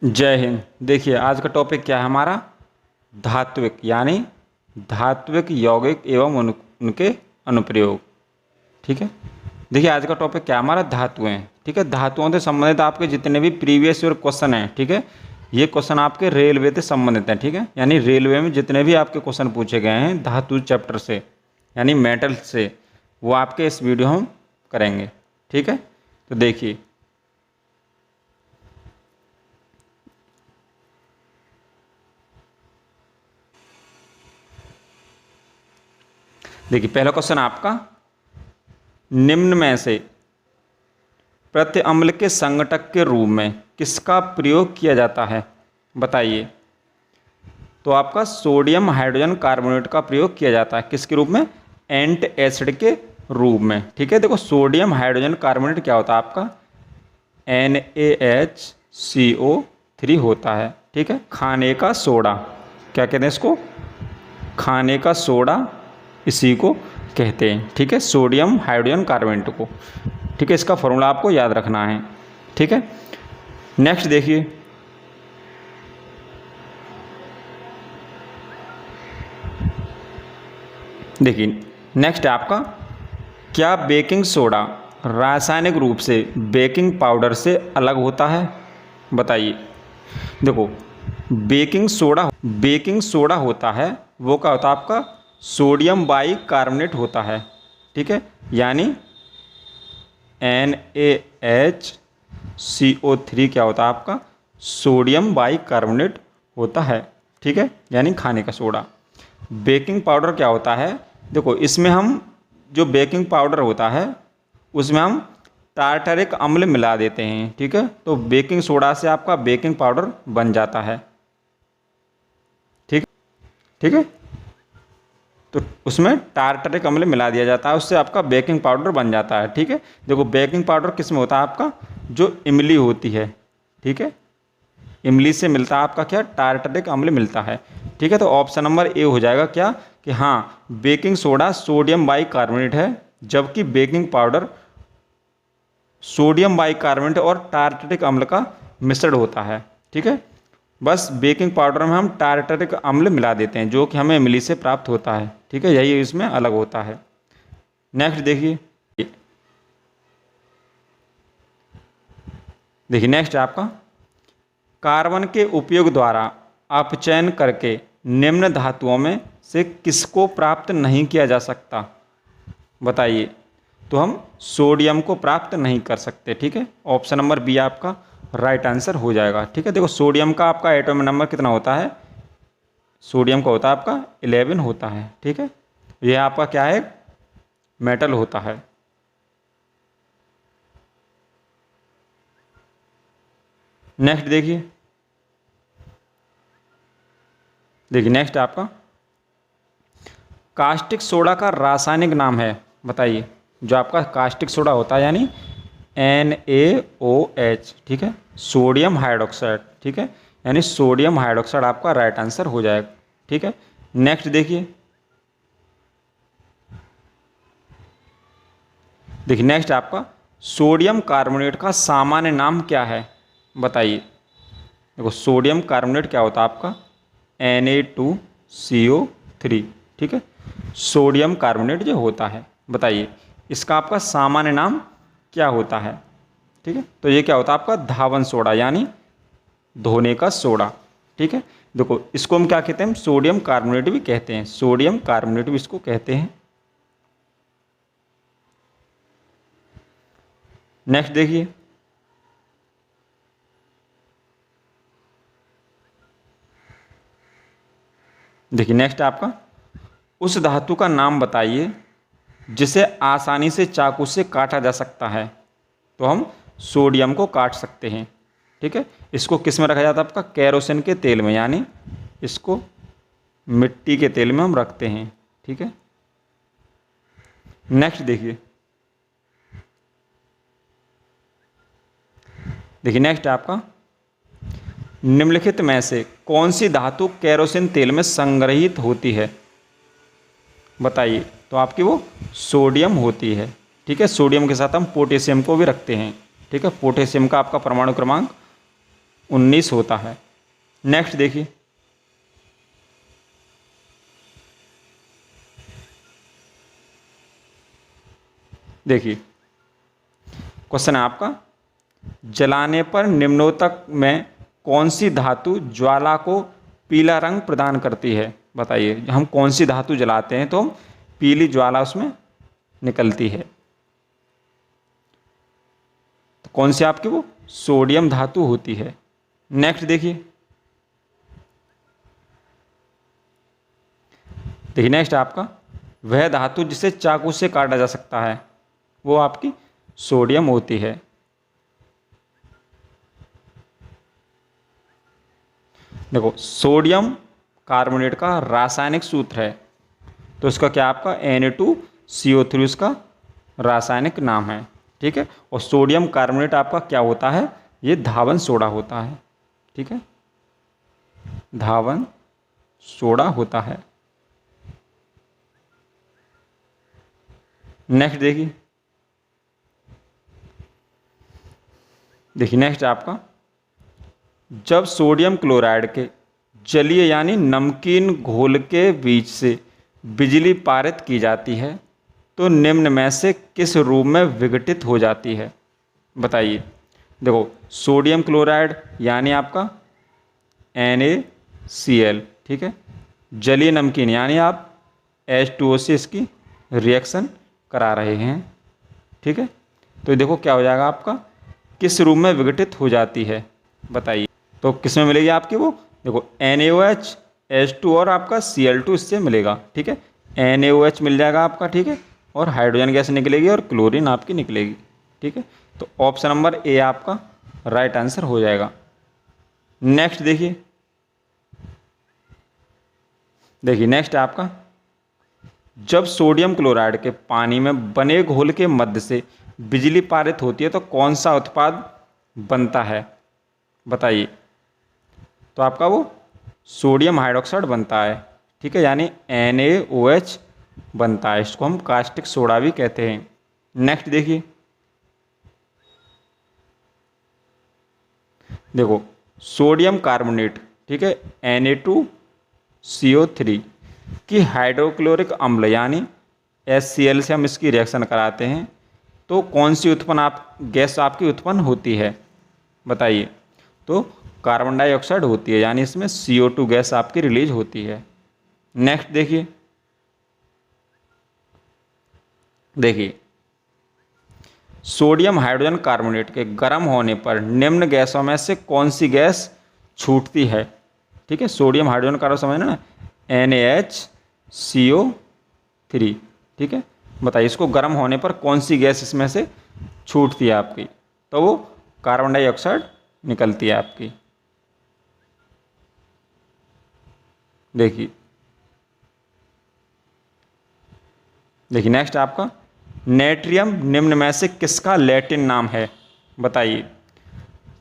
जय हिंद। देखिए आज का टॉपिक क्या है हमारा, धात्विक यानी धात्विक यौगिक एवं उनके अनुप्रयोग। ठीक है, देखिए आज का टॉपिक क्या है हमारा, धातुएं। ठीक है, धातुओं से संबंधित आपके जितने भी प्रीवियस ईयर क्वेश्चन हैं, ठीक है, ये क्वेश्चन आपके रेलवे से संबंधित हैं। ठीक है, यानी रेलवे में जितने भी आपके क्वेश्चन पूछे गए हैं धातु चैप्टर से यानी मेटल से, वो आपके इस वीडियो हम करेंगे। ठीक है, तो देखिए पहला क्वेश्चन आपका, निम्न में से प्रति अम्ल के संघटक के रूप में किसका प्रयोग किया जाता है, बताइए। तो आपका सोडियम हाइड्रोजन कार्बोनेट का प्रयोग किया जाता है किसके रूप में, एंट एसिड के रूप में। ठीक है, देखो सोडियम हाइड्रोजन कार्बोनेट क्या होता है आपका, NaHCO3 होता है। ठीक है, खाने का सोडा, क्या कहते हैं इसको, खाने का सोडा इसी को कहते हैं। ठीक है, सोडियम हाइड्रोजन कार्बोनेट को। ठीक है, इसका फॉर्मूला आपको याद रखना है। ठीक है, नेक्स्ट देखिए, नेक्स्ट है आपका, क्या बेकिंग सोडा रासायनिक रूप से बेकिंग पाउडर से अलग होता है, बताइए। देखो बेकिंग सोडा होता है, वो क्या होता है आपका, सोडियम बाइकार्बोनेट होता है। ठीक है, यानी NaHCO3 क्या होता है आपका, सोडियम बाइकार्बोनेट होता है। ठीक है, यानी खाने का सोडा। बेकिंग पाउडर क्या होता है, देखो इसमें हम जो बेकिंग पाउडर होता है उसमें हम टार्टरिक अम्ल मिला देते हैं। ठीक है, तो बेकिंग सोडा से आपका बेकिंग पाउडर बन जाता है। ठीक है, तो उसमें टार्टरिक अम्ल मिला दिया जाता है, उससे आपका बेकिंग पाउडर बन जाता है। ठीक है, देखो बेकिंग पाउडर किस में होता है आपका, जो इमली होती है। ठीक है, इमली से मिलता है आपका क्या, टार्टरिक अम्ल मिलता है। ठीक है, तो ऑप्शन नंबर ए हो जाएगा क्या, कि हाँ बेकिंग सोडा सोडियम बाइकार्बोनेट है, जबकि बेकिंग पाउडर सोडियम बाइकार्बोनेट और टार्टरिक अम्ल का मिश्रण होता है। ठीक है, बस बेकिंग पाउडर में हम टार्टरिक अम्ल मिला देते हैं जो कि हमें इमली से प्राप्त होता है। ठीक है, यही इसमें अलग होता है। नेक्स्ट देखिए, नेक्स्ट आपका, कार्बन के उपयोग द्वारा अपचयन करके निम्न धातुओं में से किसको प्राप्त नहीं किया जा सकता, बताइए। तो हम सोडियम को प्राप्त नहीं कर सकते। ठीक है, ऑप्शन नंबर बी आपका राइट आंसर हो जाएगा। ठीक है, देखो सोडियम का आपका एटॉमिक नंबर कितना होता है, सोडियम का होता है आपका 11 होता है। ठीक है, यह आपका क्या है, मेटल होता है। नेक्स्ट देखिए, नेक्स्ट आपका, कास्टिक सोडा का रासायनिक नाम है, बताइए। जो आपका कास्टिक सोडा होता है यानी NaOH। ठीक है, सोडियम हाइड्रोक्साइड। ठीक है, यानी सोडियम हाइड्रोक्साइड आपका राइट आंसर हो जाएगा। ठीक है, नेक्स्ट देखिए, नेक्स्ट आपका, सोडियम कार्बोनेट का सामान्य नाम क्या है, बताइए। देखो सोडियम कार्बोनेट क्या होता है आपका, Na2CO3। ठीक है, सोडियम कार्बोनेट जो होता है, बताइए इसका आपका सामान्य नाम क्या होता है। ठीक है, तो ये क्या होता है आपका, धावन सोडा यानी धोने का सोडा। ठीक है, देखो इसको हम क्या कहते हैं, सोडियम कार्बोनेट भी कहते हैं, सोडियम कार्बोनेट भी इसको कहते हैं। नेक्स्ट देखिए, नेक्स्ट आपका, उस धातु का नाम बताइए जिसे आसानी से चाकू से काटा जा सकता है। तो हम सोडियम को काट सकते हैं। ठीक है, इसको किस में रखा जाता है आपका, केरोसिन के तेल में, यानी इसको मिट्टी के तेल में हम रखते हैं। ठीक है, नेक्स्ट देखिए, नेक्स्ट आपका, निम्नलिखित में से कौन सी धातु केरोसिन तेल में संग्रहित होती है, बताइए। तो आपकी वो सोडियम होती है। ठीक है, सोडियम के साथ हम पोटेशियम को भी रखते हैं। ठीक है, पोटेशियम का आपका परमाणु क्रमांक 19 होता है। नेक्स्ट देखिए, देखिए क्वेश्चन है आपका, जलाने पर निम्नोक्तक में कौन सी धातु ज्वाला को पीला रंग प्रदान करती है? बताइए, हम कौन सी धातु जलाते हैं तो पीली ज्वाला उसमें निकलती है? तो कौन सी आपकी वो सोडियम धातु होती है। नेक्स्ट देखिए, देखिए नेक्स्ट आपका, वह धातु जिसे चाकू से काटा जा सकता है वो आपकी सोडियम होती है। देखो, सोडियम कार्बोनेट का रासायनिक सूत्र है, तो इसका क्या आपका Na2CO3 उसका रासायनिक नाम है। ठीक है, और सोडियम कार्बोनेट आपका क्या होता है? ये धावन सोडा होता है। ठीक है, धावन सोडा होता है। नेक्स्ट देखिए, नेक्स्ट आपका, जब सोडियम क्लोराइड के जलीय यानी नमकीन घोल के बीच से बिजली पारित की जाती है तो निम्न में से किस रूप में विघटित हो जाती है? बताइए। देखो, सोडियम क्लोराइड यानी आपका NaCl, ठीक है, जलीय नमकीन यानी आप H2O से इसकी रिएक्शन करा रहे हैं। ठीक है, तो देखो क्या हो जाएगा आपका, किस रूप में विघटित हो जाती है? बताइए। तो किस में मिलेगी आपकी वो? देखो, NaOH, H2 और आपका Cl2 इससे मिलेगा। ठीक है, NaOH मिल जाएगा आपका। ठीक है, और हाइड्रोजन गैस निकलेगी और क्लोरीन आपकी निकलेगी। ठीक है, तो ऑप्शन नंबर ए आपका राइट आंसर हो जाएगा। नेक्स्ट देखिए, नेक्स्ट आपका, जब सोडियम क्लोराइड के पानी में बने घोल के मध्य से बिजली पारित होती है तो कौन सा उत्पाद बनता है? बताइए। तो आपका वो सोडियम हाइड्रोक्साइड बनता है। ठीक है, यानी NaOH बनता है, इसको हम कास्टिक सोडा भी कहते हैं। नेक्स्ट देखिए, देखो सोडियम कार्बोनेट, ठीक है, Na2CO3 की हाइड्रोक्लोरिक अम्ल यानी HCl से हम इसकी रिएक्शन कराते हैं तो कौन सी गैस आपकी उत्पन्न होती है? बताइए। तो कार्बन डाइऑक्साइड होती है, यानी इसमें CO2 गैस आपकी रिलीज होती है। नेक्स्ट देखिए, सोडियम हाइड्रोजन कार्बोनेट के गर्म होने पर निम्न गैसों में से कौन सी गैस छूटती है? ठीक है, सोडियम हाइड्रोजन कार्बोनेट समझना ना, NaHCO3। ठीक है, बताइए इसको गर्म होने पर कौन सी गैस इसमें से छूटती है आपकी? तो वो कार्बन डाइऑक्साइड निकलती है आपकी। देखिए नेक्स्ट आपका, नेट्रियम निम्न में से किसका लैटिन नाम है? बताइए।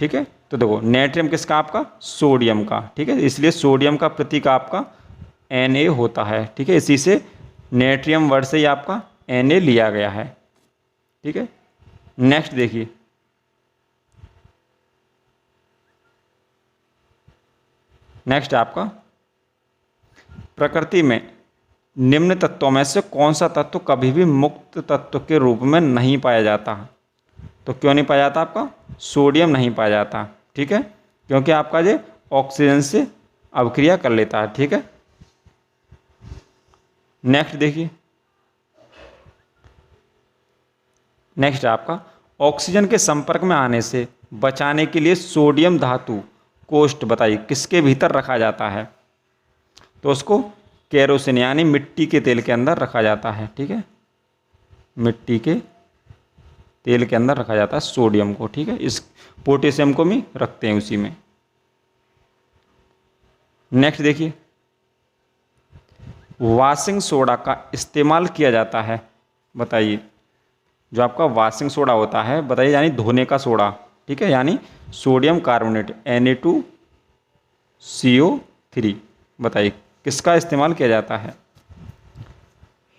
ठीक है, तो देखो नेट्रियम किसका? आपका सोडियम का। ठीक है, इसलिए सोडियम का प्रतीक आपका Na होता है। ठीक है, इसी से नेट्रियम वर्ड से ही आपका Na लिया गया है। ठीक है, नेक्स्ट देखिए, नेक्स्ट आपका, प्रकृति में निम्न तत्वों में से कौन सा तत्व कभी भी मुक्त तत्व के रूप में नहीं पाया जाता? तो क्यों नहीं पाया जाता? आपका सोडियम नहीं पाया जाता। ठीक है, क्योंकि आपका ये ऑक्सीजन से अभिक्रिया कर लेता है। ठीक है, नेक्स्ट देखिए, नेक्स्ट आपका, ऑक्सीजन के संपर्क में आने से बचाने के लिए सोडियम धातु कोष्ठ, बताइए किसके भीतर रखा जाता है? तो उसको केरोसिन यानी मिट्टी के तेल के अंदर रखा जाता है। ठीक है, मिट्टी के तेल के अंदर रखा जाता है सोडियम को। ठीक है, इस पोटेशियम को भी रखते हैं उसी में। नेक्स्ट देखिए, वॉशिंग सोडा का इस्तेमाल किया जाता है। बताइए, जो आपका वॉशिंग सोडा होता है, बताइए, यानी धोने का सोडा। ठीक है, यानी सोडियम कार्बोनेट Na2CO3, बताइए किसका इस्तेमाल किया जाता है?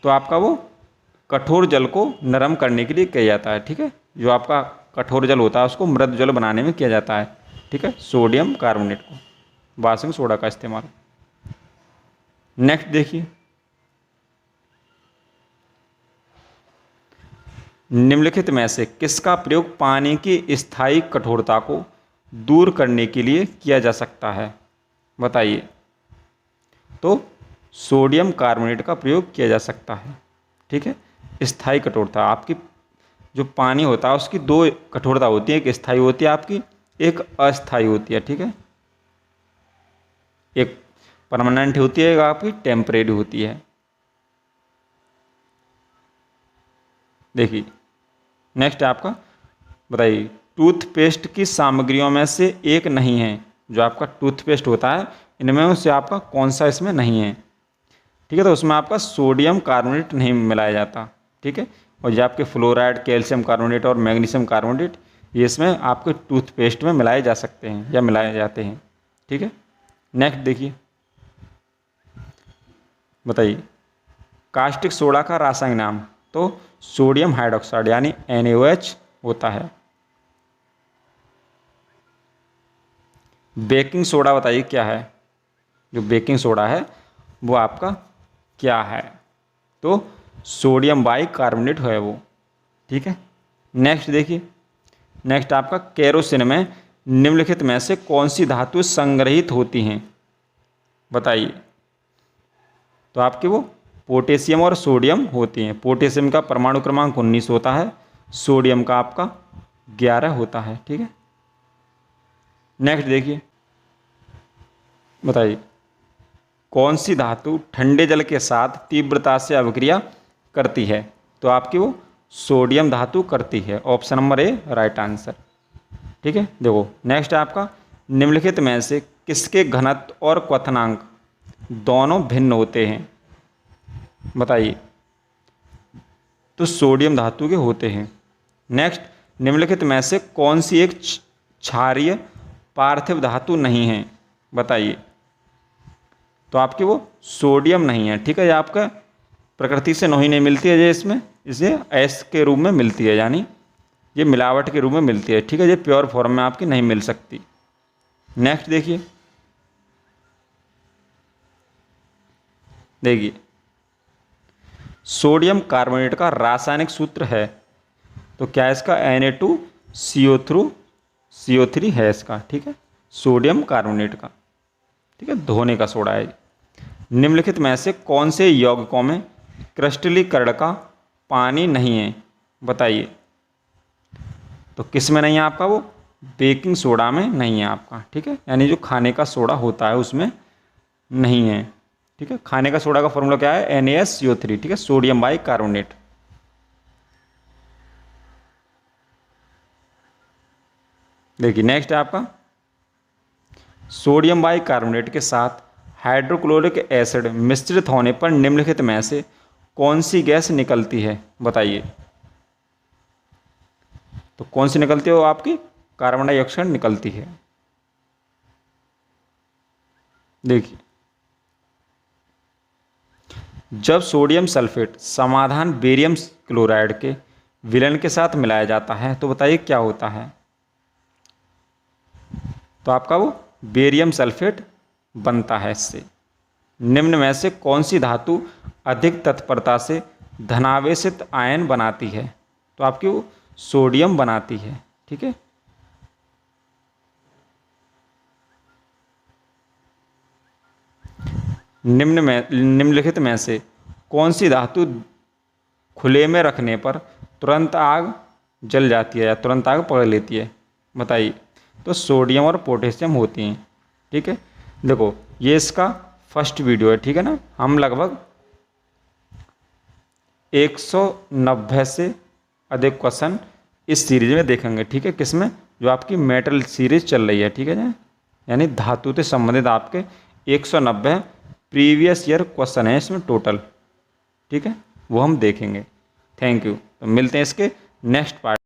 तो आपका वो कठोर जल को नरम करने के लिए किया जाता है। ठीक है, जो आपका कठोर जल होता है उसको मृदु जल बनाने में किया जाता है। ठीक है, सोडियम कार्बोनेट को, बासिंग सोडा का इस्तेमाल। नेक्स्ट देखिए, निम्नलिखित में से किसका प्रयोग पानी की स्थायी कठोरता को दूर करने के लिए किया जा सकता है, बताइए। तो सोडियम कार्बोनेट का प्रयोग किया जा सकता है, ठीक है। स्थायी कठोरता, आपकी जो पानी होता है उसकी दो कठोरता होती है, एक स्थायी होती है आपकी, एक अस्थायी होती है, ठीक है। एक परमानेंट होती है, एक आपकी टेम्परेरी होती है। देखिए नेक्स्ट है आपका, बताइए, टूथपेस्ट की सामग्रियों में से एक नहीं है, जो आपका टूथपेस्ट होता है इनमें से आपका कौन सा इसमें नहीं है, ठीक है। तो उसमें आपका सोडियम कार्बोनेट नहीं मिलाया जाता, ठीक है। और ये आपके फ्लोराइड, कैल्शियम कार्बोनेट और मैग्नीशियम कार्बोनेट ये इसमें आपके टूथपेस्ट में मिलाए जा सकते हैं या मिलाए जाते हैं, ठीक है। नेक्स्ट देखिए, बताइए, कास्टिक सोडा का रासायनिक नाम, तो सोडियम हाइड्रोक्साइड यानी NaOH होता है। बेकिंग सोडा बताइए क्या है, जो बेकिंग सोडा है वो आपका क्या है, तो सोडियम बाइकार्बोनेट है वो, ठीक है। नेक्स्ट देखिए, नेक्स्ट आपका, केरोसिन में निम्नलिखित में से कौन सी धातु संग्रहित होती हैं, बताइए। तो आपके वो पोटेशियम और सोडियम होती हैं। पोटेशियम का परमाणु क्रमांक 19 होता है, सोडियम का आपका 11 होता है, ठीक है। नेक्स्ट देखिए, बताइए, कौन सी धातु ठंडे जल के साथ तीव्रता से अभिक्रिया करती है, तो आपकी वो सोडियम धातु करती है। Option number A right answer, ठीक है। देखो नेक्स्ट है आपका, निम्नलिखित में से किसके घनत्व और क्वथनांक दोनों भिन्न होते हैं, बताइए। तो सोडियम धातु के होते हैं। नेक्स्ट, निम्नलिखित में से कौन सी एक क्षारीय पार्थिव धातु नहीं है, बताइए। तो आपकी वो सोडियम नहीं है, ठीक है। ये आपका प्रकृति से नहीं मिलती है, ये इसमें इसे एस के रूप में मिलती है, यानी ये मिलावट के रूप में मिलती है, ठीक है। ये प्योर फॉर्म में आपकी नहीं मिल सकती। नेक्स्ट देखिए, सोडियम कार्बोनेट का रासायनिक सूत्र है, तो क्या है इसका, Na2CO3 है इसका, ठीक है। सोडियम कार्बोनेट का, ठीक है, धोने का सोडा है। निम्नलिखित में से कौन से यौगिकों में क्रिस्टलीकरण का पानी नहीं है, बताइए। तो किस में नहीं है आपका, वो बेकिंग सोडा में नहीं है आपका, ठीक है। यानी जो खाने का सोडा होता है उसमें नहीं है, ठीक है। खाने का सोडा का फॉर्मूला क्या है, NaSCO3, ठीक है, सोडियम बाइकार्बोनेट। देखिए नेक्स्ट है आपका, सोडियम बाइकार्बोनेट के साथ हाइड्रोक्लोरिक एसिड मिश्रित होने पर निम्नलिखित में से कौन सी गैस निकलती है, बताइए। तो कौन सी निकलती है, वो आपकी कार्बन डाइऑक्साइड निकलती है। देखिए, जब सोडियम सल्फेट समाधान बेरियम क्लोराइड के विलयन के साथ मिलाया जाता है तो बताइए क्या होता है। तो आपका वो बेरियम सल्फेट बनता है इससे। निम्न में से कौन सी धातु अधिक तत्परता से धनावेशित आयन बनाती है, तो आपकी वो सोडियम बनाती है, ठीक है। निम्नलिखित में से कौन सी धातु खुले में रखने पर तुरंत आग जल जाती है या तुरंत आग पकड़ लेती है, बताइए। तो सोडियम और पोटेशियम होती हैं, ठीक है। देखो ये इसका फर्स्ट वीडियो है, ठीक है ना। हम लगभग 190 से अधिक क्वेश्चन इस सीरीज में देखेंगे, ठीक है। किसमें, जो आपकी मेटल सीरीज चल रही है, ठीक है। यानी धातु से संबंधित आपके 190 प्रीवियस ईयर क्वेश्चन है इसमें टोटल, ठीक है, वो हम देखेंगे। Thank you. तो मिलते हैं इसके नेक्स्ट पार्ट।